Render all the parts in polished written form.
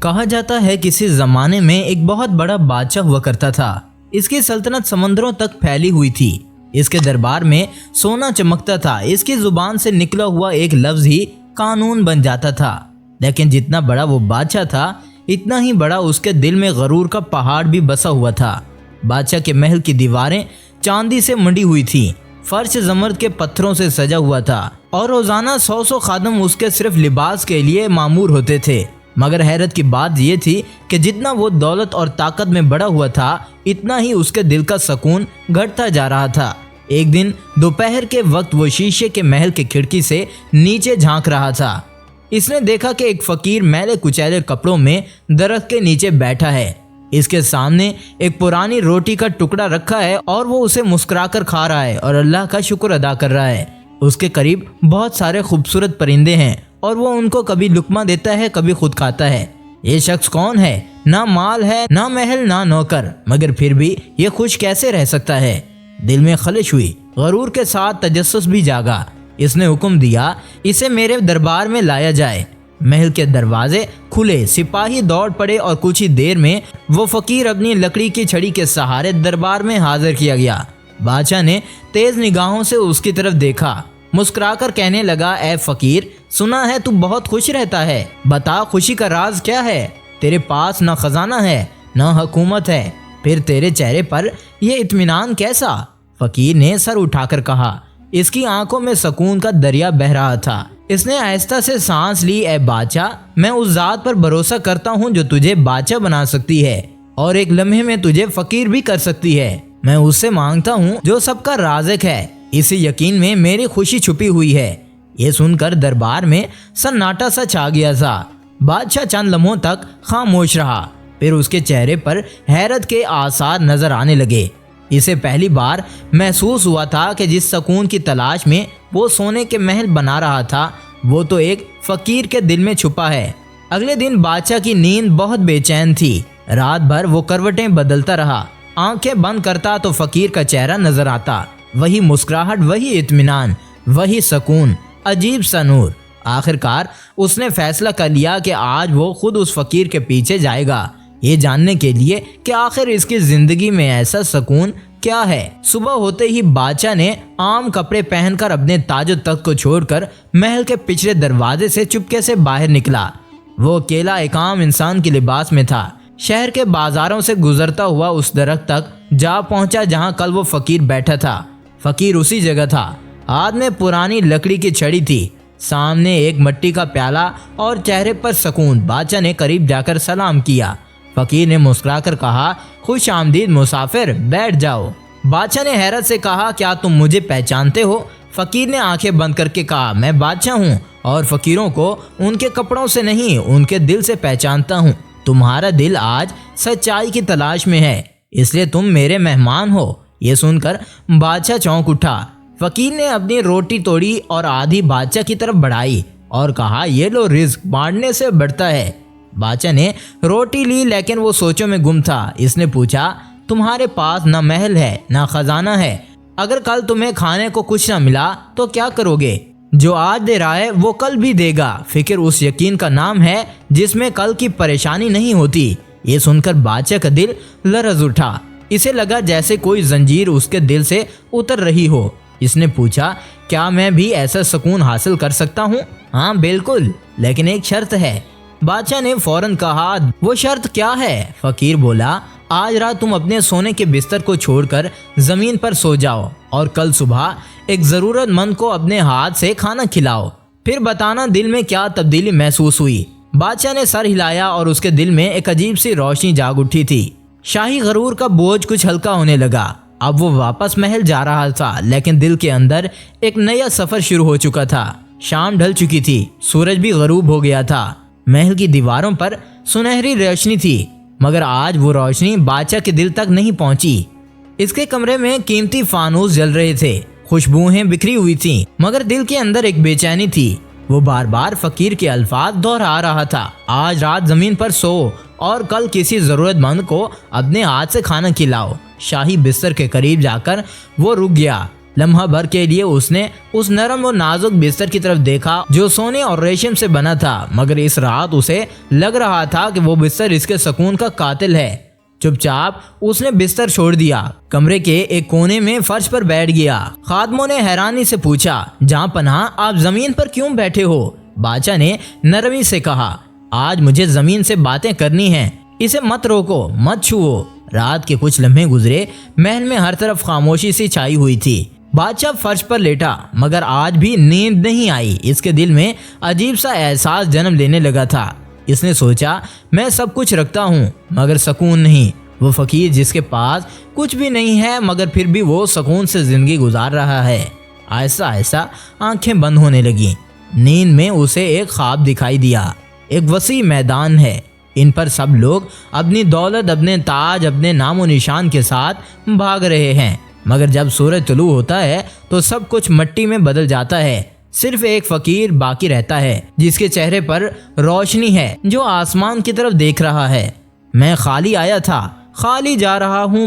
کہا جاتا ہے کسی زمانے میں ایک بہت بڑا بادشاہ ہوا کرتا تھا۔ اس کی سلطنت سمندروں تک پھیلی ہوئی تھی۔ اس کے دربار میں سونا چمکتا تھا۔ اس کی زبان سے نکلا ہوا ایک لفظ ہی قانون بن جاتا تھا۔ لیکن جتنا بڑا وہ بادشاہ تھا اتنا ہی بڑا اس کے دل میں غرور کا پہاڑ بھی بسا ہوا تھا۔ بادشاہ کے محل کی دیواریں چاندی سے منڈی ہوئی تھی، فرش زمرد کے پتھروں سے سجا ہوا تھا اور روزانہ 100 خادم اس کے صرف لباس کے لیے مامور ہوتے تھے۔ مگر حیرت کی بات یہ تھی کہ جتنا وہ دولت اور طاقت میں بڑا ہوا تھا اتنا ہی اس کے دل کا سکون گھٹتا جا رہا تھا۔ ایک دن دوپہر کے وقت وہ شیشے کے محل کی کھڑکی سے نیچے جھانک رہا تھا۔ اس نے دیکھا کہ ایک فقیر میلے کچیلے کپڑوں میں درخت کے نیچے بیٹھا ہے۔ اس کے سامنے ایک پرانی روٹی کا ٹکڑا رکھا ہے اور وہ اسے مسکرا کر کھا رہا ہے اور اللہ کا شکر ادا کر رہا ہے۔ اس کے قریب بہت سارے خوبصورت پرندے ہیں اور وہ ان کو کبھی لقمہ دیتا ہے کبھی خود کھاتا ہے۔ یہ شخص کون ہے؟ نہ مال ہے، نہ محل، نہ نوکر، مگر پھر بھی یہ خوش کیسے رہ سکتا ہے؟ دل میں خلش ہوئی، غرور کے ساتھ تجسس بھی جاگا۔ اس نے حکم دیا اسے میرے دربار میں لایا جائے۔ محل کے دروازے کھلے، سپاہی دوڑ پڑے اور کچھ ہی دیر میں وہ فقیر اپنی لکڑی کی چھڑی کے سہارے دربار میں حاضر کیا گیا۔ بادشاہ نے تیز نگاہوں سے اس کی طرف دیکھا، مسکرا کر کہنے لگا، اے فقیر، سنا ہے تو بہت خوش رہتا ہے، بتا خوشی کا راز کیا ہے؟ تیرے پاس نہ خزانہ ہے نہ حکومت ہے، پھر تیرے چہرے پر یہ اطمینان کیسا؟ فقیر نے سر اٹھا کر کہا۔ اس کی آنکھوں میں سکون کا دریا بہہ رہا تھا۔ اس نے آہستہ سے سانس لی، اے بادشاہ، میں اس ذات پر بھروسہ کرتا ہوں جو تجھے بادشاہ بنا سکتی ہے اور ایک لمحے میں تجھے فقیر بھی کر سکتی ہے۔ میں اس سے مانگتا ہوں جو سب کا رازق ہے، اسی یقین میں میری خوشی چھپی ہوئی ہے۔ یہ سن کر دربار میں سناٹا سا چھا گیا تھا۔ بادشاہ چند لمحوں تک خاموش رہا، پھر اس کے چہرے پر حیرت کے آثار نظر آنے لگے۔ اسے پہلی بار محسوس ہوا تھا کہ جس سکون کی تلاش میں وہ سونے کے محل بنا رہا تھا وہ تو ایک فقیر کے دل میں چھپا ہے۔ اگلے دن بادشاہ کی نیند بہت بے چین تھی۔ رات بھر وہ کروٹیں بدلتا رہا، آنکھیں بند کرتا تو فقیر کا چہرہ نظر آتا، وہی مسکراہٹ، وہی اطمینان، وہی سکون، عجیب سا نور۔ آخرکار اس نے فیصلہ کر لیا کہ آج وہ خود اس فقیر کے پیچھے جائے گا، یہ جاننے کے لیے کہ آخر اس کی زندگی میں ایسا سکون کیا ہے۔ صبح ہوتے ہی بادشاہ نے عام کپڑے پہن کر اپنے تاج و تخت کو چھوڑ کر محل کے پچھلے دروازے سے چپکے سے باہر نکلا۔ وہ اکیلا ایک عام انسان کے لباس میں تھا۔ شہر کے بازاروں سے گزرتا ہوا اس درخت تک جا پہنچا جہاں کل وہ فقیر بیٹھا تھا۔ فقیر اسی جگہ تھا، ہاتھ میں پرانی لکڑی کی چھڑی تھی، سامنے ایک مٹی کا پیالہ اور چہرے پر سکون۔ بادشاہ نے قریب جا کر سلام کیا۔ فقیر نے مسکرا کر کہا، خوش آمدید مسافر، بیٹھ جاؤ۔ بادشاہ نے حیرت سے کہا، کیا تم مجھے پہچانتے ہو؟ فقیر نے آنکھیں بند کر کے کہا، میں بادشاہ ہوں اور فقیروں کو ان کے کپڑوں سے نہیں ان کے دل سے پہچانتا ہوں۔ تمہارا دل آج سچائی کی تلاش میں ہے، اس لیے تم میرے مہمان ہو۔ یہ سن کر بادشاہ چونک اٹھا۔ فقیر نے اپنی روٹی توڑی اور آدھی بادشاہ کی طرف بڑھائی اور کہا، یہ لو، رزق بانٹنے سے بڑھتا ہے۔ بادشاہ نے روٹی لی لیکن وہ سوچوں میں گم تھا۔ اس نے پوچھا، تمہارے پاس نہ محل ہے نہ خزانہ ہے، اگر کل تمہیں کھانے کو کچھ نہ ملا تو کیا کرو گے؟ جو آج دے رہا ہے وہ کل بھی دے گا۔ فکر اس یقین کا نام ہے جس میں کل کی پریشانی نہیں ہوتی۔ یہ سن کر بادشاہ کا دل لرز اٹھا۔ اسے لگا جیسے کوئی زنجیر اس کے دل سے اتر رہی ہو۔ اس نے پوچھا، کیا میں بھی ایسا سکون حاصل کر سکتا ہوں؟ ہاں بالکل، لیکن ایک شرط ہے۔ بادشاہ نے فوراً کہا، وہ شرط کیا ہے؟ فقیر بولا، آج رات تم اپنے سونے کے بستر کو چھوڑ کر زمین پر سو جاؤ اور کل صبح ایک ضرورت مند کو اپنے ہاتھ سے کھانا کھلاؤ، پھر بتانا دل میں کیا تبدیلی محسوس ہوئی۔ بادشاہ نے سر ہلایا اور اس کے دل میں ایک عجیب سی روشنی جاگ اٹھی تھی۔ شاہی غرور کا بوجھ کچھ ہلکا ہونے لگا۔ اب وہ واپس محل جا رہا تھا لیکن دل کے اندر ایک نیا سفر شروع ہو چکا تھا۔ شام ڈھل چکی تھی، سورج بھی غروب ہو گیا تھا۔ محل کی دیواروں پر سنہری روشنی تھی مگر آج وہ روشنی بادشاہ کے دل تک نہیں پہنچی۔ اس کے کمرے میں قیمتی فانوس جل رہے تھے، خوشبوئیں بکھری ہوئی تھیں مگر دل کے اندر ایک بے چینی تھی۔ وہ بار بار فقیر کے الفاظ دہرا رہا تھا، آج رات زمین پر سو اور کل کسی ضرورت مند کو اپنے ہاتھ سے کھانا کھلاؤ۔ شاہی بستر کے قریب جا کر وہ رک گیا۔ لمحہ بھر کے لیے اس نے اس نرم و نازک بستر کی طرف دیکھا جو سونے اور ریشم سے بنا تھا، مگر اس رات اسے لگ رہا تھا کہ وہ بستر اس کے سکون کا قاتل ہے۔ چپ چاپ اس نے بستر چھوڑ دیا، کمرے کے ایک کونے میں فرش پر بیٹھ گیا۔ خادموں نے حیرانی سے پوچھا، جہاں پناہ آپ زمین پر کیوں بیٹھے ہو؟ بادشاہ نے نرمی سے کہا، آج مجھے زمین سے باتیں کرنی ہیں، اسے مت روکو، مت چھوؤ۔ رات کے کچھ لمحے گزرے، محل میں ہر طرف خاموشی سی چھائی ہوئی تھی۔ بادشاہ فرش پر لیٹا، مگر آج بھی نیند نہیں آئی۔ اس کے دل میں عجیب سا احساس جنم لینے لگا تھا۔ اس نے سوچا، میں سب کچھ رکھتا ہوں مگر سکون نہیں۔ وہ فقیر جس کے پاس کچھ بھی نہیں ہے مگر پھر بھی وہ سکون سے زندگی گزار رہا ہے۔ آہستہ آہستہ آنکھیں بند ہونے لگیں۔ نیند میں اسے ایک خواب دکھائی دیا۔ ایک وسیع میدان ہے، ان پر سب لوگ اپنی دولت، اپنے تاج، اپنے نام و نشان کے ساتھ بھاگ رہے ہیں، مگر جب سورج طلوع ہوتا ہے تو سب کچھ مٹی میں بدل جاتا ہے۔ صرف ایک فقیر باقی رہتا ہے جس کے چہرے پر روشنی ہے، جو آسمان کی طرف دیکھ رہا ہے۔ میں خالی آیا تھا، خالی جا رہا ہوں،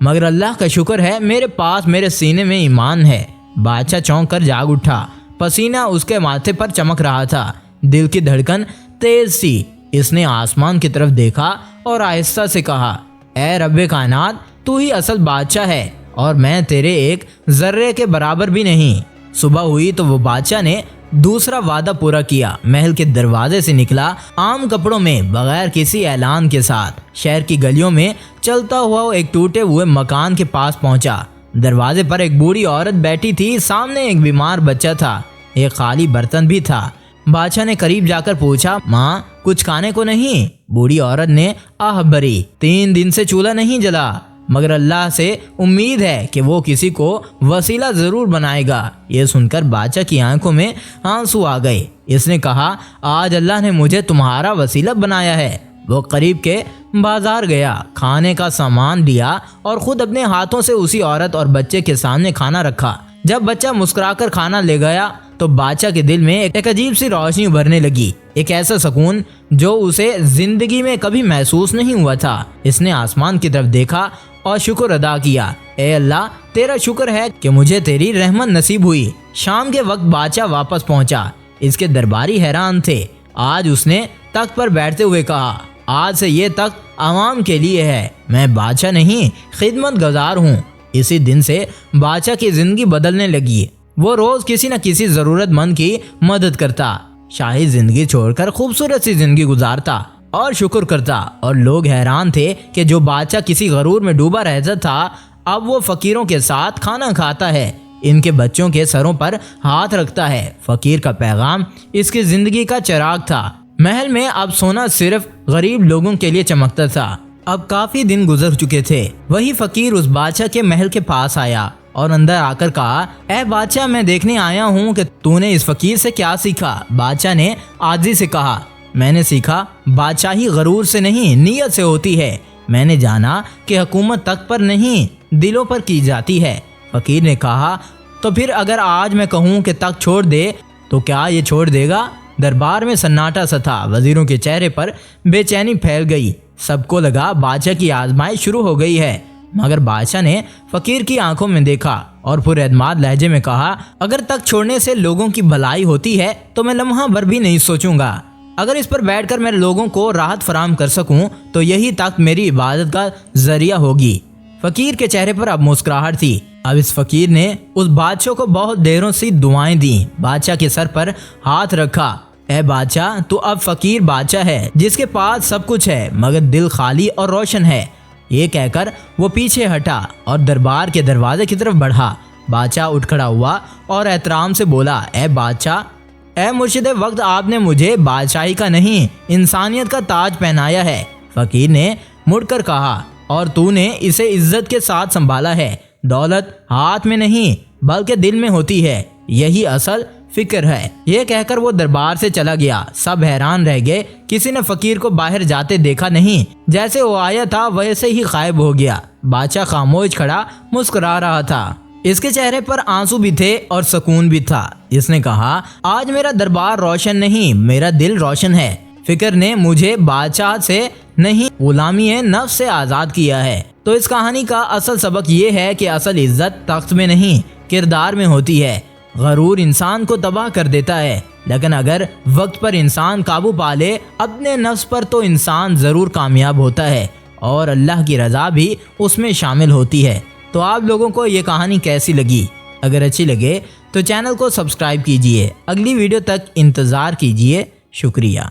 مگر اللہ کا شکر ہے میرے پاس میرے سینے میں ایمان ہے۔ بادشاہ چونک کر جاگ اٹھا، پسینہ اس کے ماتھے پر چمک رہا تھا، دل کی دھڑکن تیز سی۔ اس نے آسمان کی طرف دیکھا اور آہستہ سے کہا، اے رب کائنات، تو ہی اصل بادشاہ ہے اور میں تیرے ایک ذرے کے برابر بھی نہیں۔ صبح ہوئی تو وہ بادشاہ نے دوسرا وعدہ پورا کیا۔ محل کے دروازے سے نکلا، عام کپڑوں میں، بغیر کسی اعلان کے ساتھ شہر کی گلیوں میں چلتا ہوا وہ ایک ٹوٹے ہوئے مکان کے پاس پہنچا۔ دروازے پر ایک بوڑھی عورت بیٹھی تھی، سامنے ایک بیمار بچہ تھا، ایک خالی برتن بھی تھا۔ بادشاہ نے قریب جا کر پوچھا، ماں کچھ کھانے کو نہیں؟ بوڑھی عورت نے آہ بھری، 3 دن سے چولہا نہیں جلا، مگر اللہ سے امید ہے کہ وہ کسی کو وسیلہ ضرور بنائے گا۔ یہ سن کر بادشاہ کی آنکھوں میں آنسو آ گئے۔ اس نے کہا، آج اللہ نے مجھے تمہارا وسیلہ بنایا ہے۔ وہ قریب کے بازار گیا، کھانے کا سامان لیا اور خود اپنے ہاتھوں سے اسی عورت اور بچے کے سامنے کھانا رکھا۔ جب بچہ مسکرا کر کھانا لے گیا تو بادشاہ کے دل میں ایک عجیب سی روشنی ابھرنے لگی، ایک ایسا سکون جو اسے زندگی میں کبھی محسوس نہیں ہوا تھا۔ اس نے آسمان کی طرف دیکھا اور شکر ادا کیا، اے اللہ تیرا شکر ہے کہ مجھے تیری رحمت نصیب ہوئی۔ شام کے وقت بادشاہ واپس پہنچا، اس کے درباری حیران تھے۔ آج اس نے تخت پر بیٹھتے ہوئے کہا، آج سے یہ تخت عوام کے لیے ہے، میں بادشاہ نہیں خدمت گزار ہوں۔ اسی دن سے بادشاہ کی زندگی بدلنے لگی۔ وہ روز کسی نہ کسی ضرورت مند کی مدد کرتا، شاہی زندگی چھوڑ کر خوبصورت سی زندگی گزارتا اور شکر کرتا، اور لوگ حیران تھے کہ جو بادشاہ کسی غرور میں ڈوبا رہتا تھا اب وہ فقیروں کے ساتھ کھانا کھاتا ہے، ان کے بچوں کے سروں پر ہاتھ رکھتا ہے۔ فقیر کا پیغام اس کی زندگی کا چراغ تھا۔ محل میں اب سونا صرف غریب لوگوں کے لیے چمکتا تھا۔ اب کافی دن گزر چکے تھے۔ وہی فقیر اس بادشاہ کے محل کے پاس آیا اور اندر آ کر کہا، اے بادشاہ میں دیکھنے آیا ہوں کہ تو نے اس فقیر سے کیا سیکھا؟ بادشاہ نے عاجزی سے کہا، میں نے سیکھا بادشاہی غرور سے نہیں نیت سے ہوتی ہے۔ میں نے جانا کہ حکومت تخت پر نہیں دلوں پر کی جاتی ہے۔ فقیر نے کہا، تو پھر اگر آج میں کہوں کہ تخت چھوڑ دے تو کیا یہ چھوڑ دے گا؟ دربار میں سناٹا سا تھا، وزیروں کے چہرے پر بے چینی پھیل گئی۔ سب کو لگا بادشاہ کی آزمائش شروع ہو گئی ہے، مگر بادشاہ نے فقیر کی آنکھوں میں دیکھا اور پر اعتماد لہجے میں کہا، اگر تخت چھوڑنے سے لوگوں کی بھلائی ہوتی ہے تو میں لمحہ بھر بھی نہیں سوچوں گا۔ اگر اس پر بیٹھ کر میں لوگوں کو راحت فراہم کر سکوں تو یہی تخت میری عبادت کا ذریعہ ہوگی۔ فقیر کے چہرے پر اب مسکراہٹ تھی۔ اب اس فقیر نے اس بادشاہ کو بہت دھیروں سے دعائیں دیں، بادشاہ کے سر پر ہاتھ رکھا، اے بادشاہ تو اب فقیر بادشاہ ہے جس کے پاس سب کچھ ہے مگر دل خالی اور روشن ہے۔ یہ کہہ کر وہ پیچھے ہٹا اور دربار کے دروازے کی طرف بڑھا۔ بادشاہ اٹھ کھڑا ہوا اور احترام سے بولا، اے بادشاہ، اے مرشد وقت، آپ نے مجھے بادشاہی کا نہیں انسانیت کا تاج پہنایا ہے۔ فقیر نے مڑ کر کہا، اور تو نے اسے عزت کے ساتھ سنبھالا ہے۔ دولت ہاتھ میں نہیں بلکہ دل میں ہوتی ہے، یہی اصل فکر ہے۔ یہ کہہ کر وہ دربار سے چلا گیا۔ سب حیران رہ گئے، کسی نے فقیر کو باہر جاتے دیکھا نہیں، جیسے وہ آیا تھا ویسے ہی غائب ہو گیا۔ بادشاہ خاموش کھڑا مسکرا رہا تھا، اس کے چہرے پر آنسو بھی تھے اور سکون بھی تھا۔ اس نے کہا، آج میرا دربار روشن نہیں، میرا دل روشن ہے۔ فکر نے مجھے بادشاہ سے نہیں غلامی نفس سے آزاد کیا ہے۔ تو اس کہانی کا اصل سبق یہ ہے کہ اصل عزت تخت میں نہیں، کردار میں ہوتی ہے۔ غرور انسان کو تباہ کر دیتا ہے، لیکن اگر وقت پر انسان قابو پا لے اپنے نفس پر تو انسان ضرور کامیاب ہوتا ہے اور اللہ کی رضا بھی اس میں شامل ہوتی ہے۔ تو آپ لوگوں کو یہ کہانی کیسی لگی؟ اگر اچھی لگے تو چینل کو سبسکرائب کیجئے۔ اگلی ویڈیو تک انتظار کیجئے۔ شکریہ۔